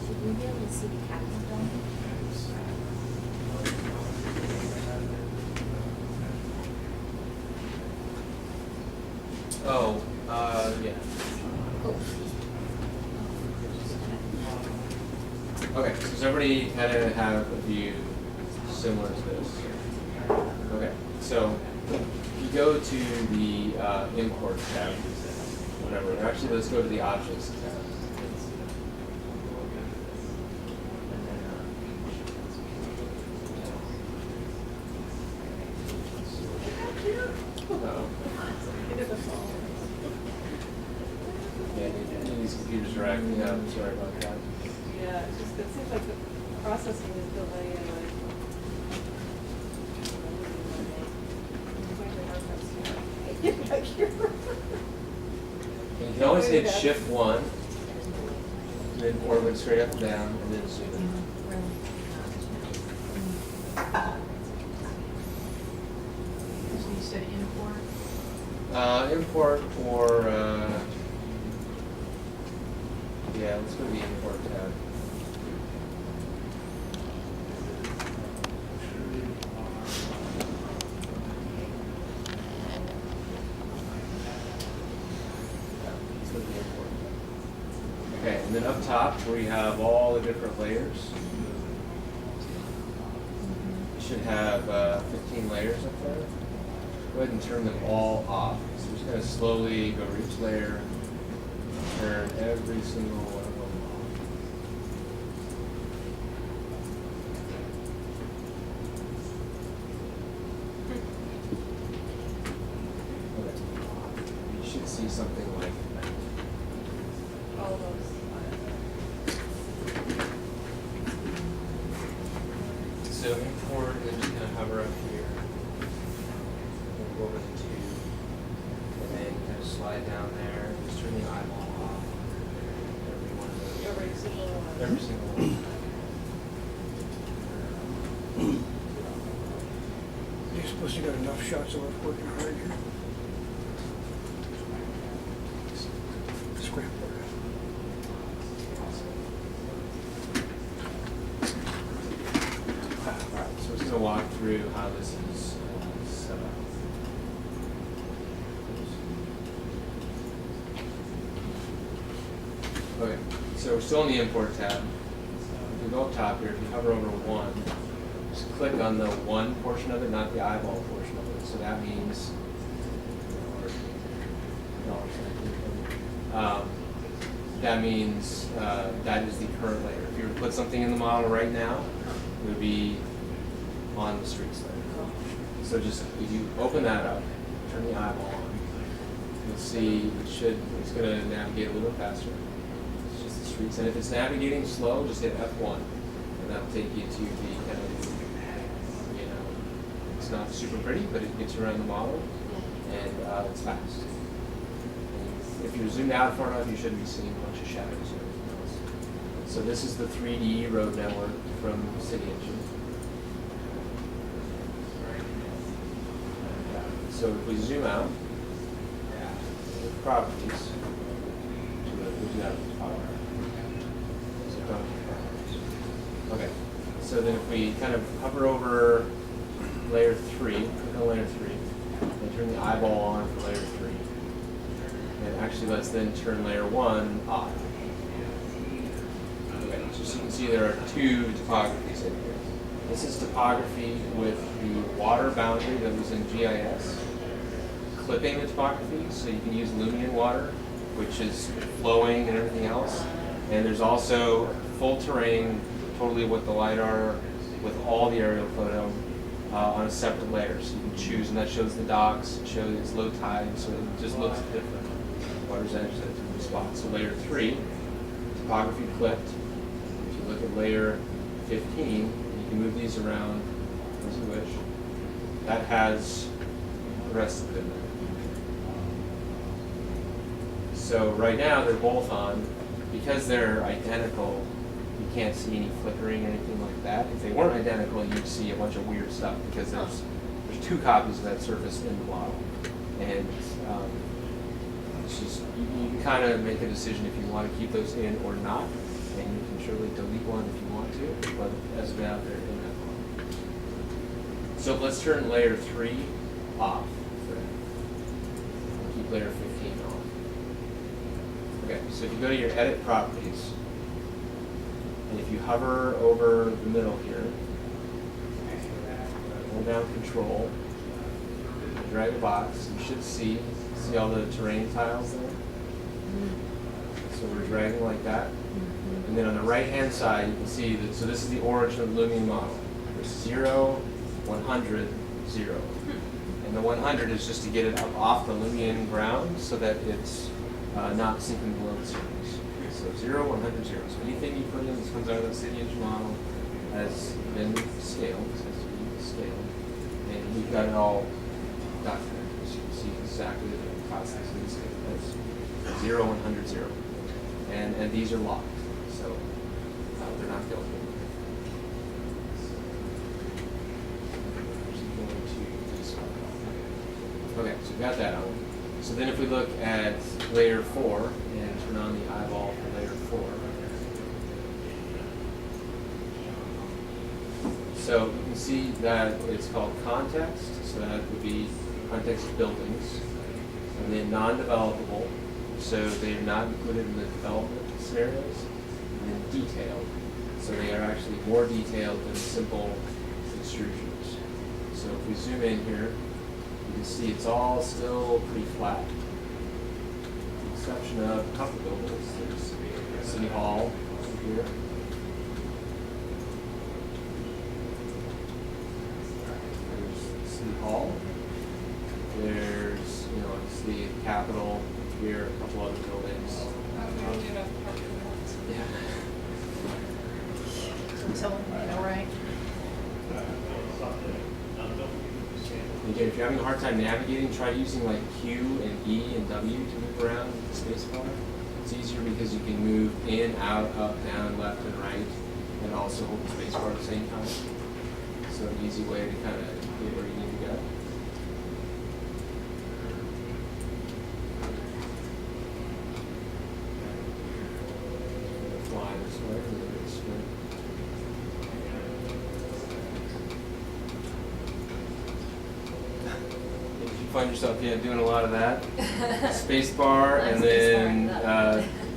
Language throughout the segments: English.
Should we be able to see the captain dome? Oh, yeah. Oh. Okay, so does everybody kind of have a view similar to this? Okay, so if you go to the import tab, whatever, or actually let's go to the options tab. Yeah, these computers are acting up, sorry about that. Yeah, it's just, it seems like the processing is delayed, like. Back here. You can always hit Shift 1, and then orbit straight up and down, and then zoom in. So you said import? Import or, yeah, let's go to the import tab. Let's go to the import. Okay, and then up top where you have all the different layers, you should have 15 layers up there. Go ahead and turn them all off. So we're just going to slowly go over each layer, turn every single one of them off. Okay. You should see something like that. All of those. So import, and then just kind of hover up here. Go over the tube, and then kind of slide down there, and just turn the eyeball off. Every one of those. Every single one. Every single one. You're supposed to get enough shots of us working hard here. Scramble it. Alright, so we're just going to walk through how this is set up. Okay, so we're still in the import tab. If you go up top here, if you hover over one, just click on the one portion of it, not the eyeball portion of it. So that means, that is the current layer. If you were to put something in the model right now, it would be on the streets layer. So just, if you open that up, turn the eyeball on, you'll see it's going to navigate a little bit faster. It's just the streets. And if it's navigating slow, just hit F1, and that'll take you to the kind of, it's not super pretty, but it gets you around the model, and it's fast. And if you're zoomed out far enough, you shouldn't be seeing a bunch of shadows or anything else. So this is the 3D road network from City Engine. So if we zoom out, the properties, we'll do that with the power. So go to properties. Okay, so then if we kind of hover over layer 3, click on layer 3, and turn the eyeball on for layer 3. And actually let's then turn layer 1 off. Okay, so as you can see there are two topographies in here. This is topography with the water boundary that was in GIS, clipping the topography, so you can use Lumion water, which is flowing and everything else. And there's also full terrain, totally with the LiDAR, with all the aerial photo on a separate layer. So you can choose, and that shows the docks, it shows it's low tide, so it just looks different. Water's edge at different spots. So layer 3, topography clipped. If you look at layer 15, you can move these around as you wish. That has the rest of it in there. So right now they're both on. Because they're identical, you can't see any flickering or anything like that. If they weren't identical, you'd see a bunch of weird stuff because there's two copies of that surface in the model. And it's just, you can kind of make a decision if you want to keep those in or not. And you can surely delete one if you want to, but as of now, they're in that model. So let's turn layer 3 off. Keep layer 15 on. Okay, so if you go to your edit properties, and if you hover over the middle here, hold down control, and drag a box, you should see all the terrain tiles there? So we're dragging like that. And then on the right hand side, you can see that, so this is the origin of the Lumion model. There's 0, 100, 0. And the 100 is just to get it up off the Lumion ground so that it's not sinking below the surface. So 0, 100, 0. So anything you put in that comes out of that city edge model has been scaled. It has to be scaled. And we've got it all documented. So you can see exactly the process of these things. 0, 100, 0. And these are locked. So they're not going anywhere. Okay, so we've got that on. So then if we look at layer 4 and turn on the eyeball for layer 4. So you can see that it's called context, so that would be context of buildings. And then non-developable, so they're not included in the development scenarios. And then detailed, so they are actually more detailed than simple extrusions. So if we zoom in here, you can see it's all still pretty flat. With the exception of a couple buildings. There's City Hall over here. There's City Hall. There's, it's the Capitol here, a couple other buildings. Yeah. So, right? Again, if you're having a hard time navigating, try using like Q and E and W to move around with the spacebar. It's easier because you can move in, out, up, down, left, and right, and also hold the spacebar at the same time. So an easy way to kind of get where you need to go. Fly this way, a little bit straight. Find yourself doing a lot of that. Space bar and then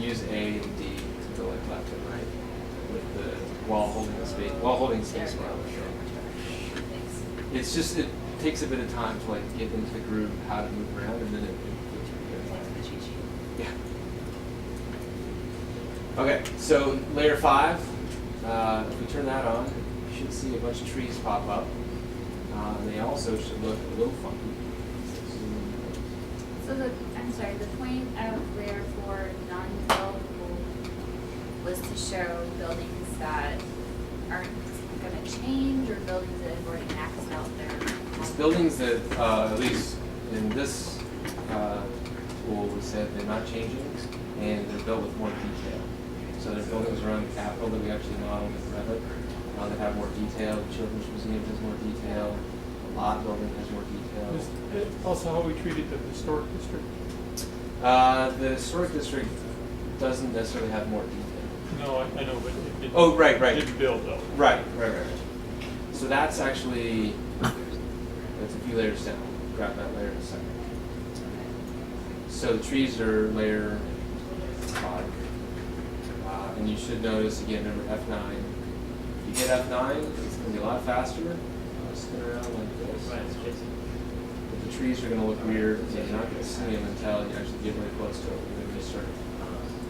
use A and D to go like left and right with the while holding the space bar. It's just it takes a bit of time to like get into the groove of how to move around and then it feels pretty good. Yeah. Okay, so layer 5. If we turn that on, you should see a bunch of trees pop up. And they also should look a little funky. So the point of layer 4 non-developable was to show buildings that aren't going to change or buildings that have already maxed out their. It's buildings that, at least in this tool, we said they're not changing and they're built with more detail. So there's buildings around the Capitol that we actually modeled with Revit that have more detail. The Children's Museum has more detail. The Lot building has more detail. Is also how we treated the historic district? The historic district doesn't necessarily have more detail. No, I know, but it didn't. Oh, right. It didn't build though. Right. So that's actually, that's a few layers down. Grab that layer in a second. So the trees are layer 5. And you should notice, again, remember F9. If you hit F9, it's going to be a lot faster. Spin around like this. But the trees are going to look weird, so you're not going to see them until you actually get really close to it. They're going to start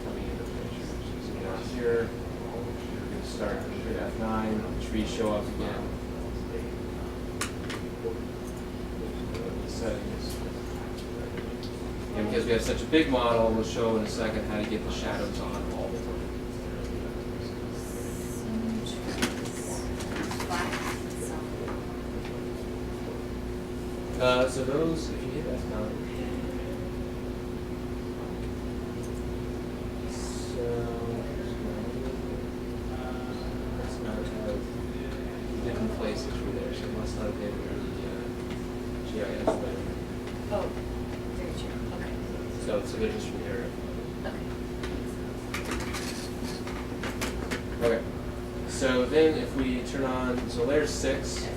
coming into the picture. So you out here, you're going to start hit F9, the trees show up again. Settings. And because we have such a big model, we'll show in a second how to get the shadows on all the time. So those, if you hit F9, It must not have been the GIS layer. Oh, very true, okay. So it's images from the area. Okay. Okay. So then if we turn on, so layer 6,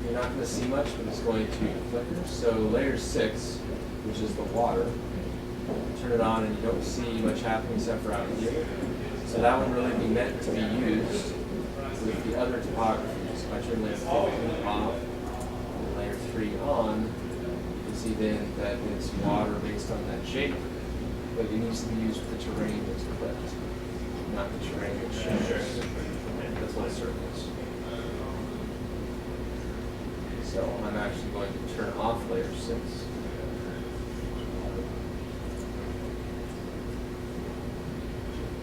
you're not going to see much, but it's going to flicker. So layer 6, which is the water, turn it on and you don't see much happening except for out here. So that would really be meant to be used with the other topographies. If I turn layer 4 off and layer 3 on, you can see then that it's water based on that shape, but it needs to be used with the terrain that's clipped, not the terrain that's shows. That's what circles. So I'm actually going to turn off layer 6.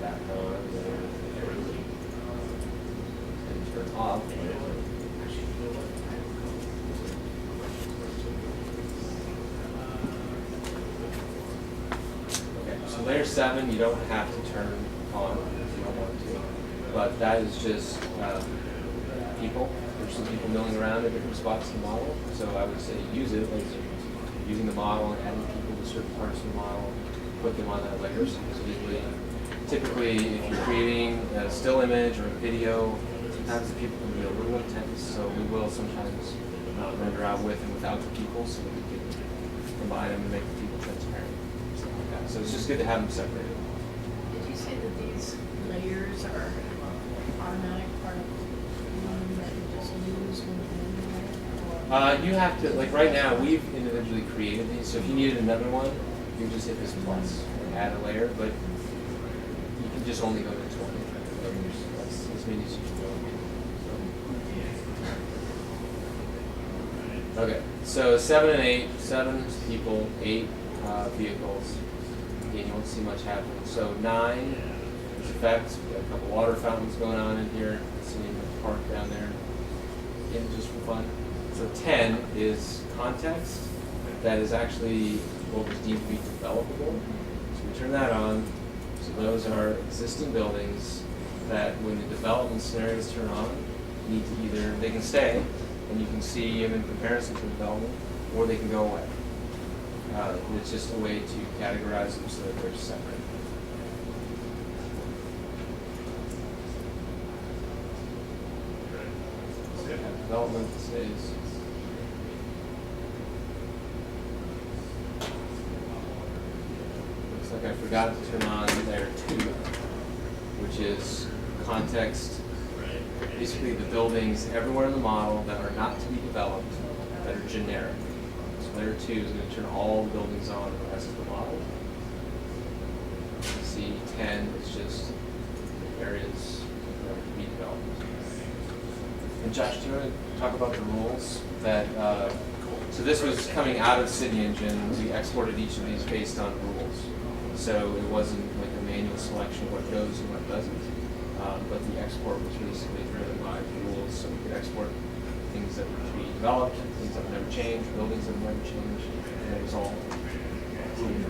Back on layer 3. And turn off layer 3. Okay, so layer 7 you don't have to turn on if you don't want to. But that is just people. There's some people milling around at different spots in the model. So I would say use it like using the model and adding people to certain parts of the model, put them on that layer. So typically, if you're creating a still image or a video, sometimes the people can be a little intense. So we will sometimes render out with and without the people so that we can combine them and make the people transparent. Stuff like that. So it's just good to have them separated. Did you say that these layers are automatic part of one that you just use when you're in there? You have to, like right now, we've individually created these, so if you needed another one, you just hit this plus and add a layer, but you can just only go to 20 layers. That's as many as you can go. Okay, so 7 and 8, 7 is people, 8 vehicles. Again, you won't see much happening. So 9 is effects. We got a couple water fountains going on in here. Seeing the park down there. Again, just for fun. So 10 is context. That is actually what was deemed to be developable. So we turn that on. So those are existing buildings that when the development scenarios turn on, need to either, they can stay, and you can see them in comparison to development, or they can go away. It's just a way to categorize them so that they're separate. So we have development stays. Looks like I forgot to turn on layer 2, which is context. Basically the buildings everywhere in the model that are not to be developed, that are generic. So layer 2 is going to turn all the buildings on in the rest of the model. You see 10 is just areas that are to be developed. And Josh, do you want to talk about the rules that, so this was coming out of CityEngine. We exported each of these based on rules. So it wasn't like a manual selection of what goes and what doesn't. But the export was basically driven by rules, so we could export things that were to be developed, things that would never change, buildings that would never change, and it was all included.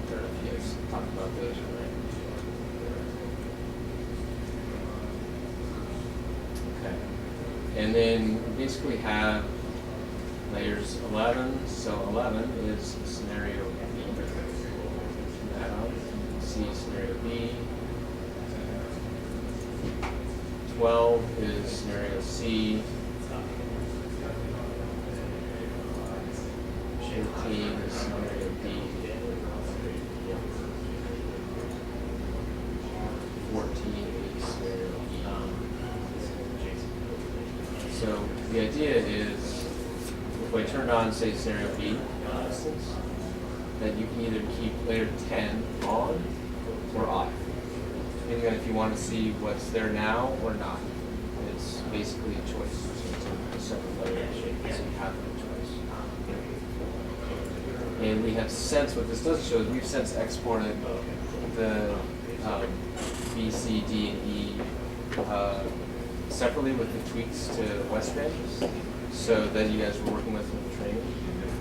I don't know if you guys talked about those already. Okay. And then we basically have layers 11, so 11 is scenario B. Turn that on. See scenario B. 12 is scenario C. 15 is scenario D. 14 is scenario E. So the idea is, if I turned on, say, scenario B, for instance, that you can either keep layer 10 on or off, depending on if you want to see what's there now or not. It's basically a choice. So it's a separate layer shape, so you have that choice. And we have since, what this does show is we've since exported the B, C, D, and E separately with the tweaks to Westband, so that you guys were working with in the training.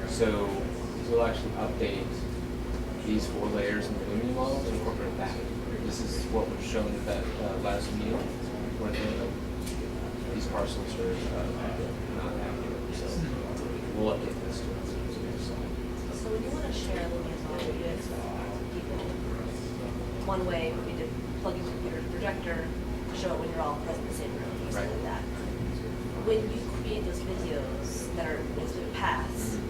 So we'll actually update these 4 layers in the Lumion model to incorporate that. This is what was shown at that last meeting. these parcels are not accurate, so we'll update this. So when you want to share Lumia's model with people, one way would be to plug your computer to projector, show it when you're all present in the same room, something like that. When you create those videos that are with paths,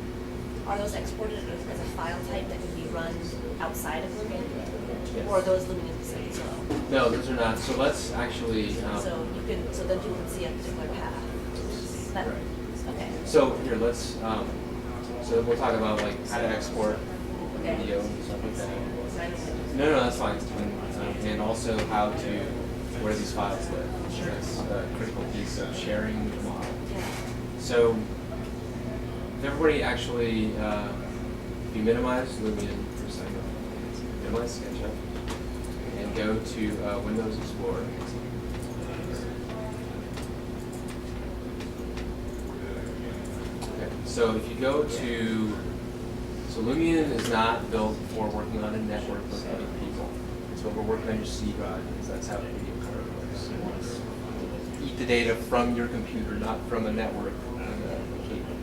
are those exported as a file type that can be run outside of Lumia? Yes. Or are those Lumia specific as well? No, those are not. So let's actually. So you can, so then people can see a particular path. That, Right. Okay. So here, let's. So we'll talk about like how to export Okay. video and stuff like that. So I don't- No, that's fine. And also how to where these files live. That's a critical piece of sharing the model. Yeah. So if everybody actually, if you minimize Lumion for a second, minimize SketchUp, and go to Windows Explorer. Okay, so if you go to, so Lumion is not built for working on a network with other people. So we're working on your C drive, because that's how video card works. Eat the data from your computer, not from a network and a cable.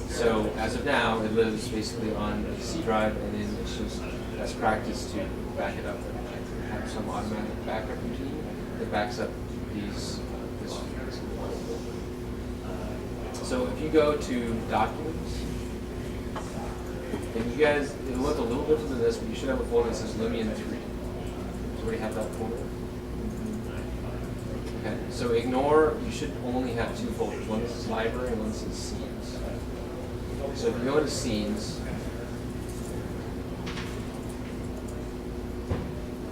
So as of now, it lives basically on a C drive, and then it's just best practice to back it up and have some automatic backup routine that backs up these. So if you go to Documents, and you guys, it'll look a little different than this, but you should have a folder that says Lumion 3. Does everybody have that folder? Okay, so ignore, you should only have two folders. One says Library and one says Scenes. So if you go into Scenes,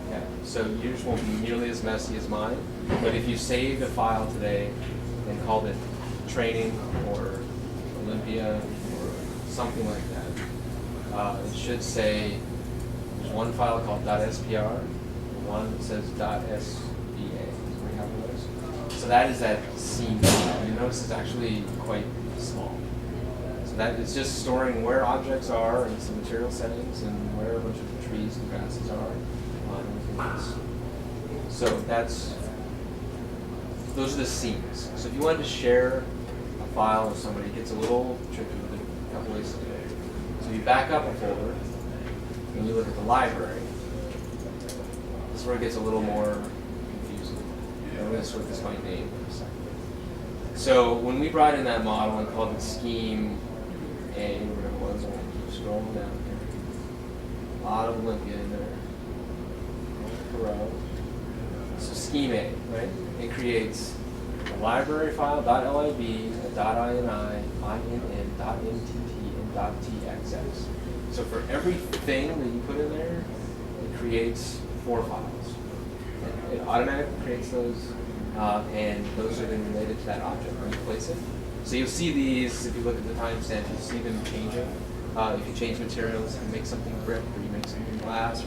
okay, so yours won't be nearly as messy as mine, but if you saved a file today and called it Training or Olympia or something like that, it should say there's one file called .spr, and one that says .sba. We have those. So that is that scene. You notice it's actually quite small. So that is just storing where objects are and some material settings and where a bunch of trees and grasses are and everything else. So those are the scenes. So if you wanted to share a file with somebody, it gets a little tricky with a couple ways to do it. So you back up a folder, and you look at the library. This is where it gets a little more confusing. I'm going to sort this by name for a second. So when we brought in that model and called it Scheme A, whatever it was, I'm going to keep scrolling down here. A lot of Olympia in there. Row. So Scheme A, right? It creates a library file, .lib, a .ini, .inn, .mtt, and .txx. So for everything that you put in there, it creates 4 files. It automatically creates those, and those are then related to that object when you place it. So you'll see these, if you look at the timestamp, you'll see them changing. If you change materials, you make something brick, or you make something glass,